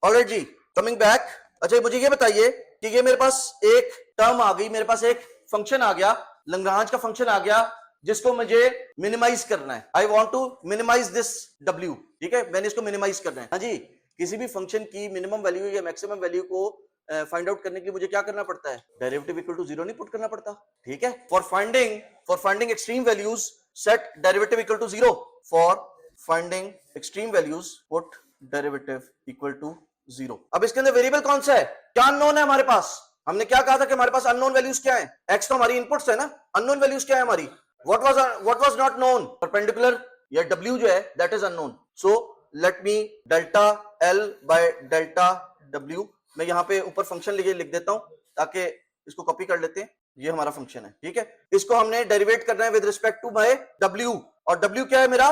Alright जी, coming back. अच्छा मुझे ये बताइए कि ये मेरे पास एक टर्म आ गई, मेरे पास एक फंक्शन आ गया, लैग्रांज का फंक्शन आ गया, जिसको मुझे मिनिमाइज करना है। I want to minimise this w, ठीक है, मैंने इसको मिनिमाइज करना है। हाँ जी, किसी भी फंक्शन की मिनिमम वैल्यू या मैक्सिमम वैल्यू को फाइंड आउट करने के लिए मुझे क्या करना पड़ता है? डेरिवेटिव इक्वल टू जीरो नहीं पुट करना पड़ता, ठीक है। For finding extreme values set derivative equal to zero. For finding extreme values put derivative equal to zero. अब इसके अंदर वेरिएबल कौन सा है? क्या अननोन है हमारे पास? हमने क्या कहा था कि हमारे पास अननोन वैल्यूज क्या है? एक्स तो हमारी इनपुट्स है ना, अननोन वैल्यूज क्या है हमारी? What was not known? Perpendicular या w जो है that is unknown. So let me delta l by delta w, मैं यहां पे ऊपर फंक्शन लिख देता हूं ताकि इसको कॉपी कर लेते हैं। ये हमारा फंक्शन है, ठीक है। इसको हमने डेरिवेट करना है with respect to my w, और w क्या है? मेरा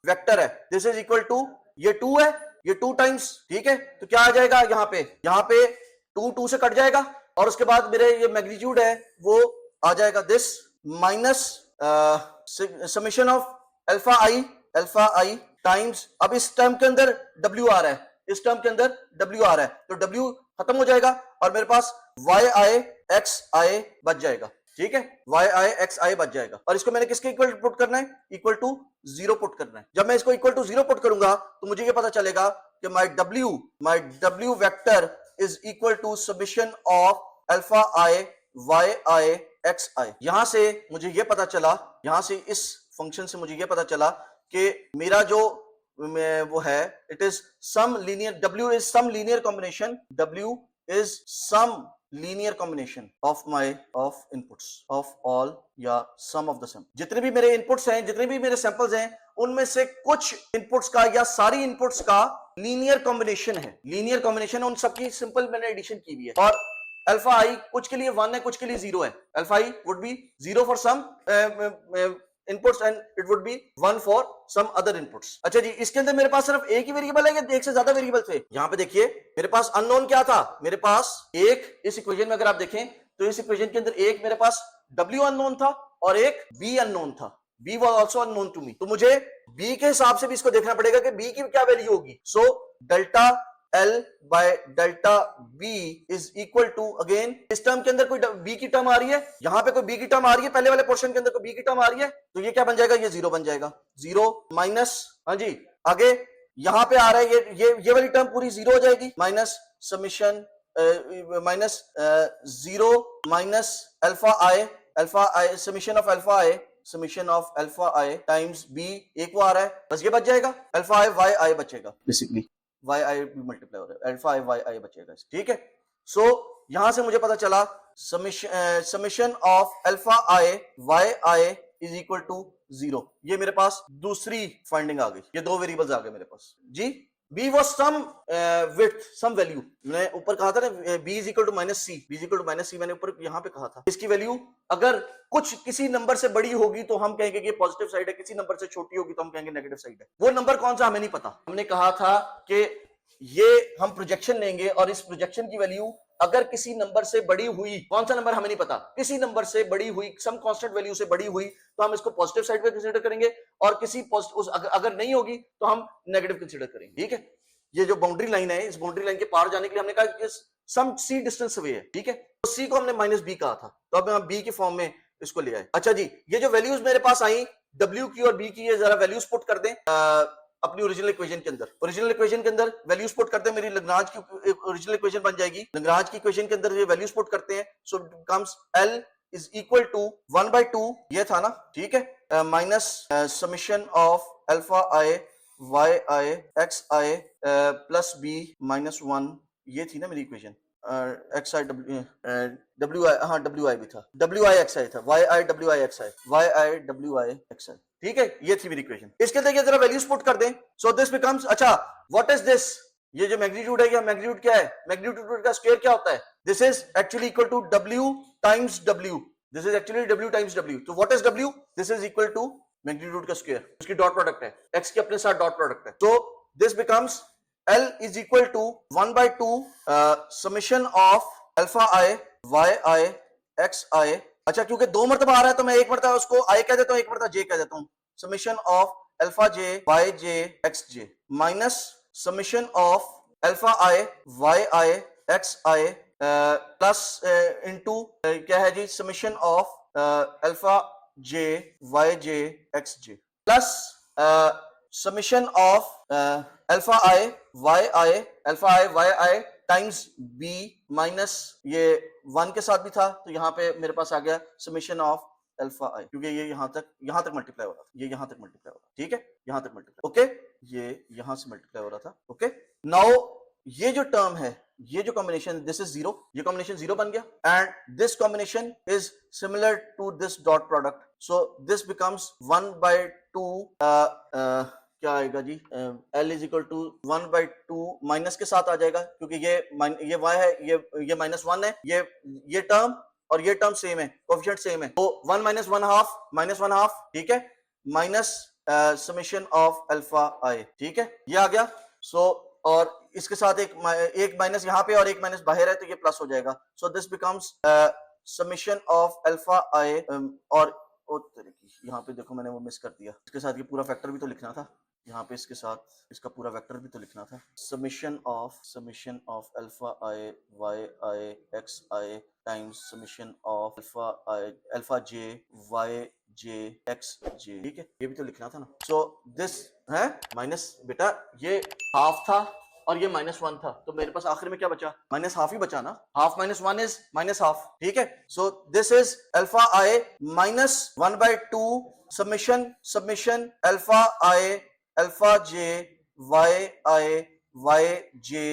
वेक्टर है। दिस इज इक्वल टू, ये 2 है, ये 2 टाइम्स, ठीक है। तो क्या आ जाएगा यहाँ पे 2 से कट जाएगा, और उसके बाद मेरे ये मैग्नीट्यूड है वो आ जाएगा this minus summation of alpha I times, अब इस टर्म के अंदर w आ रहा है, इस टर्म के अंदर w आ रहा है, तो w खत्म हो जाएगा और मेरे पास yi xi बच जाएगा, ठीक है। yi xi बच जाएगा, और इसको मैंने किसके इक्वल पुट करना है? इक्वल टू जीरो पुट करना है। जब मैं इसको इक्वल टू जीरो पुट करूंगा तो मुझे ये पता चलेगा कि my w vector is equal to summation of alpha i yi xi। यहां से मुझे ये पता चला, यहां से इस फंक्शन से मुझे ये पता चला कि मेरा जो वो है, it is some linear, w is some linear combination, w is some linear combination of inputs of all या सम ऑफ द सम। जितने भी मेरे इनपुट्स हैं, जितने भी मेरे सैंपल्स हैं, उनमें से कुछ इनपुट्स का या सारी इनपुट्स का लीनियर कॉम्बिनेशन है, लीनियर कॉम्बिनेशन है, उन सबकी सिंपल मैंने एडिशन की हुई है। और अल्फा आई कुछ के लिए 1 है, कुछ के लिए 0 है। Alpha i would be 0 for some inputs and it would be 1 for some other inputs. अच्छा जी, इसके अंदर मेरे पास सिर्फ एक ही वेरिएबल है या एक से ज्यादा वेरिएबल थे? यहां पे देखिए मेरे पास अननोन क्या था? मेरे पास एक, इस इक्वेशन में अगर आप देखें तो इस इक्वेशन के अंदर एक मेरे पास w अननोन था और एक b अननोन था। b was also unknown to me, तो मुझे b के हिसाब से भी इसको देखना पड़ेगा कि b की क्या वैल्यू होगी। So delta l by delta b is equal to, again इस टर्म के अंदर कोई b की टर्म आ रही है, यहां पे कोई b की टर्म आ रही है, पहले वाले पोर्शन के अंदर कोई b की टर्म आ रही है, तो ये क्या बन जाएगा? ये 0 बन जाएगा। 0 माइनस, हाँ जी, आगे यहां पे आ रहा है ये वाली टर्म पूरी 0 हो जाएगी, minus summation minus 0 minus alpha I summation of alpha I times b, एक वो आ रहा है, बस ये बच जाएगा, अल्फा आई वाई आई बचेगा, बेसिकली वाई आई मल्टीप्लाई हो रहा है, अल्फा आई वाई आई बचेगा, ठीक है। सो यहां से मुझे पता चला summation of alpha I Y i is equal to 0। ये मेरे पास दूसरी फाइंडिंग आ गई, ये दो वेरिएबल्स आ गए मेरे पास जी। b was some width, some value, मैंने ऊपर कहा था ना b is equal to minus c, b is equal to minus c मैंने ऊपर यहां पे कहा था। इसकी वैल्यू अगर कुछ किसी नंबर से बड़ी होगी तो हम कहेंगे कि पॉजिटिव साइड है, किसी नंबर से छोटी होगी तो हम कहेंगे नेगेटिव साइड है। वो नंबर कौन सा हमें नहीं पता। हमने कहा था कि ये हम प्रोजेक्शन लेंगे और इस प्रोजेक्शन की वैल्यू अगर किसी नंबर से बड़ी हुई, कौन सा नंबर हमें नहीं पता, किसी नंबर से बड़ी हुई, सम कांस्टेंट वैल्यू से बड़ी हुई, तो हम इसको पॉजिटिव साइड पे कंसीडर करेंगे, और किसी अगर नहीं होगी तो हम नेगेटिव कंसीडर करेंगे, ठीक है। ये जो बाउंड्री लाइन है, इस बाउंड्री लाइन के पार जाने के लिए हमने कहा कि सम c डिस्टेंस अवे है, ठीक है। तो c को हमने माइनस b कहा था, तो अब हम b के फॉर्म में इसको ले आए। अच्छा जी, ये जो वैल्यूज मेरे पास आई w की और b की, ये जरा वैल्यूज पुट कर दें अपनी ओरिजिनल इक्वेशन के अंदर। ओरिजिनल इक्वेशन के अंदर वैल्यूज पुट करते हैं, मेरी लैग्रांज की ओरिजिनल इक्वेशन बन जाएगी। लैग्रांज की इक्वेशन के अंदर ये वैल्यूज पुट करते हैं, so comes l is equal to 1/2, ये था ना, ठीक है, minus summation of alpha I Y I x I plus b minus 1, ये थी ना मेरी equation. X i W i, हाँ डब्ल्यू आई भी था, डब्ल्यू आई एक्स आई था, Y I W I x I, Y I W I x आई, ठीक है, ये थी मेरी इक्वेशन। इसके अंदर जरा वैल्यूज पुट कर दें, सो दिस बिकम्स, अच्छा व्हाट इज दिस, ये जो मैग्नीट्यूड है, मैग्नीट्यूड क्या है? मैग्नीट्यूड का स्क्वायर क्या होता है? This is actually equal to w times w, this is actually w times w। तो what is w? This is equal to magnitude का स्क्वायर, उसकी डॉट प्रोडक्ट है, x के अपने साथ डॉट प्रोडक्ट है। तो this becomes l is equal to 1/2 summation of alpha I Y I x I. अच्छा, क्योंकि दो मरतबा आ रहा है तो मैं एक मरतबा उसको i कह देता हूं, एक मरतबा j कह देता हूं। Summation of alpha j Y j X j minus summation of alpha I Y I x I plus into क्या है जी, summation of alpha J Y J X J plus summation of alpha I Y I times B minus ये 1 के साथ भी था, तो यहाँ पे मेरे पास आ गया समेशन ऑफ अल्फा आई, क्योंकि ये यहां तक मल्टीप्लाई हो रहा था, ये यहां तक मल्टीप्लाई हो रहा था, ठीक है, यहां तक मल्टीप्लाई, ओके, ये यहां से मल्टीप्लाई हो रहा था, ओके। नाउ ये जो टर्म है, ये जो कॉम्बिनेशन, दिस इज जीरो, ये कॉम्बिनेशन जीरो बन गया, and this combination is similar to this dot product, so this becomes 1/2 क्या आएगा जी, L is equal to 1/2 minus के साथ आ जाएगा, क्योंकि ये y है, ये -1 है, ये टर्म और ये टर्म सेम है, कोएफिशिएंट सेम है, तो 1 - 1 हाफ, ठीक है, माइनस समेशन ऑफ अल्फा आई, ठीक है, ये आ गया। सो और इसके साथ एक माइनस यहाँ पे और एक माइनस बाहर है, तो ये प्लस हो जाएगा, so this becomes summation of alpha I, और यहाँ पे देखो मैंने वो मिस कर दिया, इसके साथ ये पूरा फैक्टर भी तो लिखना था, यहाँ पे इसके साथ इसका पूरा वेक्टर भी तो लिखना था, summation of alpha I Y I x I times summation of alpha J Y J X J, ठीक है, ये भी तो लिखना था ना। सो दिस है माइनस, बेटा ये हाफ था और ये -1 था, तो मेरे पास आखिर में क्या बचा, माइनस हाफ ही बचा ना, हाफ -1 इज माइनस हाफ, ठीक है। So this is alpha I minus 1/2 summation alpha I alpha J Y J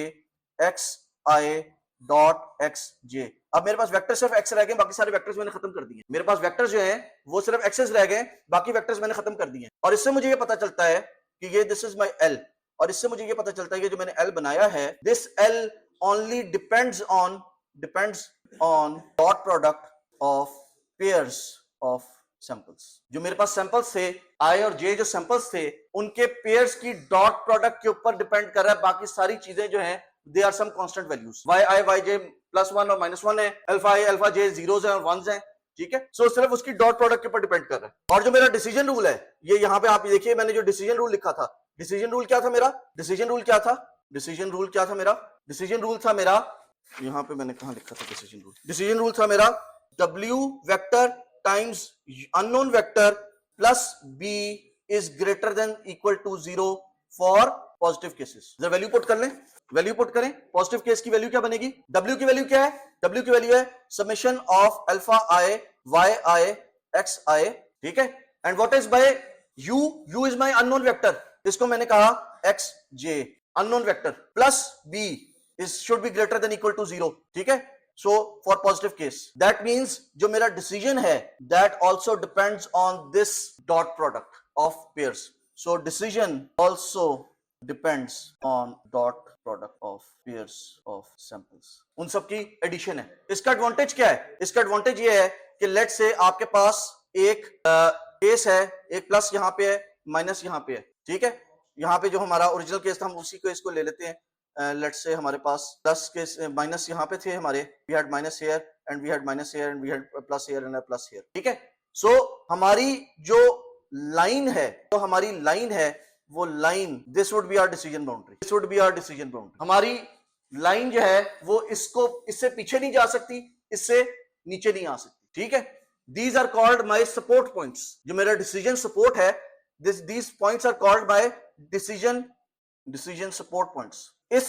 X I dot X J. अब मेरे पास वेक्टर सिर्फ एक्स रह गए, बाकी सारे वेक्टर्स मैंने खत्म कर दिए, मेरे पास वेक्टर जो हैं वो सिर्फ एक्सेस रह गए, बाकी वेक्टर्स मैंने खत्म कर दिए, और इससे मुझे ये पता चलता है कि ये दिस इज माय एल, और इससे मुझे ये पता चलता है कि जो मैंने एल बनाया है, this L only depends on dot product of pairs of samples. जो मेरे पास सैंपल्स थे, आई और जे जो सैंपल्स थे, उनके पेयर्स की डॉट प्रोडक्ट के ऊपर डिपेंड कर रहा है, बाकी सारी चीजें जो हैं they are some constant values, y i y j +1 और -1 है, अल्फा आई अल्फा जे जीरोस हैं और वंस हैं, ठीक है। सो सिर्फ उसकी डॉट प्रोडक्ट के ऊपर डिपेंड कर रहा है। और जो मेरा डिसीजन रूल है, ये यहाँ पे आप देखिए, मैंने जो डिसीजन रूल लिखा था, डिसीजन रूल क्या था मेरा, डिसीजन रूल था मेरा, यहाँ पे मैंने कहाँ लिखा था डिसीजन रूल था मेरा, W vector times unknown vector plus B is greater than equal to 0 for positive cases. जरा वैल्यू पुट कर लें, वैल्यू पुट करें, पॉजिटिव केस की वैल्यू क्या बनेगी, W की वैल्यू क्या है, W की वैल्यू है summation of alpha I Y I x आई, ठीक है, and what is by U is my unknown vector, इसको मैंने कहा x j unknown vector, plus B is should be greater than equal to 0, ठीक है। So for positive case, that means जो मेरा decision है, that also depends on this dot product of pairs. So decision also depends on dot product of pairs of samples. उन सब की addition है। इसका एडवांटेज क्या है, इसका एडवांटेज ये है कि लेट से आपके पास एक केस है, एक प्लस यहाँ पे है, माइनस यहाँ पे है, ठीक है। यहाँ पे जो हमारा ओरिजिनल केस था, हम उसी केस को ले लेते हैं। लेट्स से हमारे पास प्लस के माइनस यहाँ पे थे हमारे, we had minus here and we had minus here and we had plus here and plus here, ठीक है। सो हमारी जो लाइन है, वो line, this would be our decision boundary, हमारी लाइन जो है वो इससे पीछे नहीं जा सकती, इससे नीचे नहीं आ सकती, ठीक है। These are called my support points, जो मेरा डिसीजन सपोर्ट है, these points are called by decision support points. इस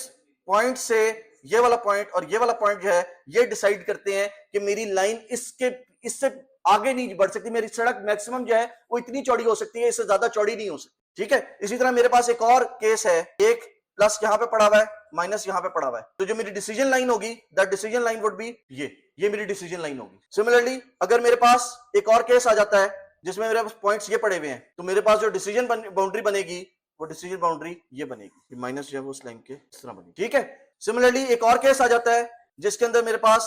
पॉइंट से ये वाला पॉइंट और ये वाला पॉइंट जो है, ये डिसाइड करते हैं कि मेरी लाइन इससे आगे नहीं बढ़ सकती, मेरी सड़क मैक्सिमम जो है वो इतनी चौड़ी हो सकती है, इससे ज्यादा चौड़ी नहीं हो सकती, ठीक है। इसी तरह मेरे पास एक और केस है, एक प्लस यहाँ पे पड़ा हुआ है, माइनस यहाँ पे पड़ा हुआ है, तो जो मेरी डिसीजन लाइन होगी, that decision line would be ये मेरी डिसीजन लाइन होगी। सिमिलरली अगर मेरे पास एक और केस आ जाता है जिसमें मेरे पास पॉइंट्स ये पड़े हुए हैं, तो मेरे पास जो डिसीजन बाउंड्री बनेगी, वो डिसीजन बाउंड्री ये बनेगी, माइनस जो है वो उस लाइन के इस तरह बनेगी, ठीक है। सिमिलरली एक और केस आ जाता है जिसके अंदर मेरे पास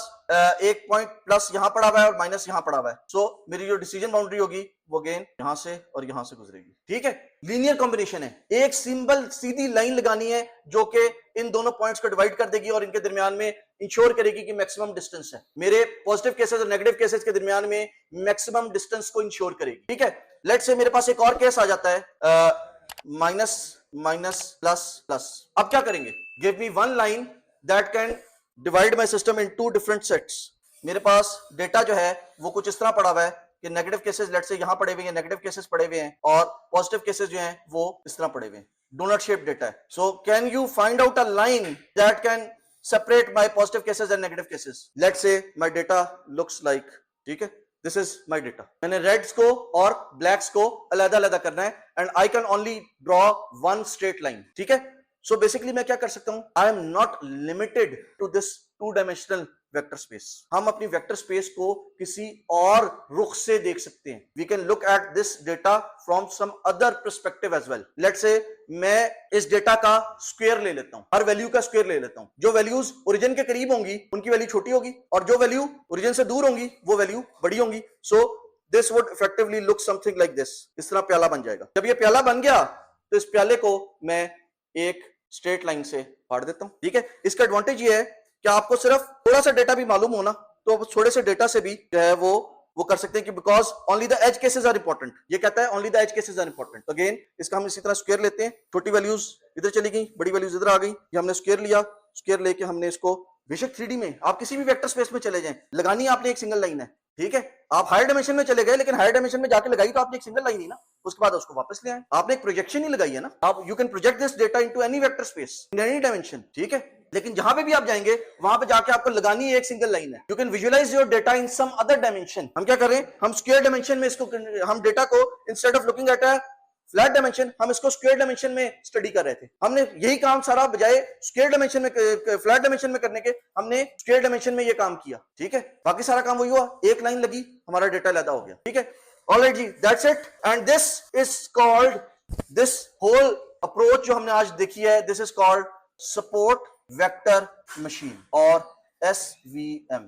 एक पॉइंट प्लस यहाँ पड़ा हुआ है और माइनस यहाँ पड़ा हुआ है, सो मेरी जो डिसीजन बाउंड्री होगी वो अगेन यहाँ से और यहाँ से गुजरेगी, ठीक है। लीनियर कॉम्बिनेशन है, एक सिंपल सीधी लाइन लगानी है जो कि इन दोनों पॉइंट्स को डिवाइड कर देगी और इनके दरमियान में इंश्योर करेगी कि मैक्सिमम डिस्टेंस है, मेरे पॉजिटिव केसेस और नेगेटिव केसेस के दरमियान में मैक्सिमम डिस्टेंस को इंश्योर करेगी, ठीक है। लेट्स से मेरे पास एक और केस आ जाता है, माइनस माइनस प्लस प्लस। अब क्या करेंगे, give me one line that can divide my system into different sets. मेरे पास डेटा जो है वो कुछ इस तरह पड़ा हुआ है कि नेगेटिव केसेस लेट से यहां पड़े हुए हैं, नेगेटिव केसेस पड़े हुए हैं, और पॉजिटिव केसेस जो हैं वो इस तरह पड़े हुए हैं, डोनट शेप डेटा है। So can you find out a line that can separate my positive cases and negative cases? Let's say my data looks like, ठीक है, this is my data. मैंने reds को और blacks को अलग अलग करना है and I can only draw one straight line, ठीक है। So basically मैं क्या कर सकता हूं, I am not limited to this two-dimensional vector space. हम अपनी vector space को किसी और रुख से देख सकते हैं। We can look at this data from some other perspective as well. Let's say मैं इस डेटा का स्क्वायर ले लेता हूं, हर वैल्यू का स्क्वायर ले लेता हूं। जो वैल्यूज ओरिजिन के करीब होंगी उनकी वैल्यू छोटी होगी, और जो वैल्यू ओरिजिन से दूर होंगी वो वैल्यू बड़ी होंगी। So this would effectively look something like this. इस तरह प्याला बन जाएगा। जब ये प्याला बन गया तो इस प्याले को मैं एक स्ट्रेट लाइन से फाड़ देता हूं, ठीक है। इसका एडवांटेज ये है कि आपको सिर्फ थोड़ा सा डेटा भी मालूम होना तो थोड़े से डेटा से भी जो है वो कर सकते हैं कि because only the edge cases are important. ये कहता है only the edge cases are important. Again इसका हम इसी तरह स्क्वायर लेते हैं, छोटी वैल्यूज इधर चली गई, बड़ी वैल्यूज इधर आ गई। ये हमने स्क्वायर लिया, स्क्वायर लेके हमने इसको बेशक 3D में आप किसी भी वेक्टर स्पेस में चले जाएं, लगानी आपने एक सिंगल लाइन है, ठीक है। आप हायर डायमेंशन में चले गए, लेकिन हायर डायमेंशन में जाके लगाई तो आपने एक सिंगल लाइन ही ना, उसके बाद उसको वापस ले आए, आपने एक प्रोजेक्शन ही लगाई है ना। आप you can project this data into any vector space in any dimension, ठीक है। लेकिन जहां पे भी आप जाएंगे वहां पे जाके आपको लगानी एक सिंगल लाइन है। You can visualise your data in some other dimension. हम क्या करें, हम स्क्वायर डायमेंशन में इसको, हम डेटा को instead of looking at a flat dimension हम इसको स्क्वायर डायमेंशन में स्टडी कर रहे थे। हमने यही काम सारा बजाय स्क्वायर डायमेंशन में, फ्लैट डायमेंशन में करने के, हमने स्क्वायर डायमेंशन में ये काम किया, ठीक है। बाकी सारा काम वही हुआ, एक लाइन लगी, हमारा डेटा अलग हो गया, ठीक है। ऑलराइट जी, that's it. And this is called, this whole approach जो हमने आज देखी है, this is called support vector machine और SVM।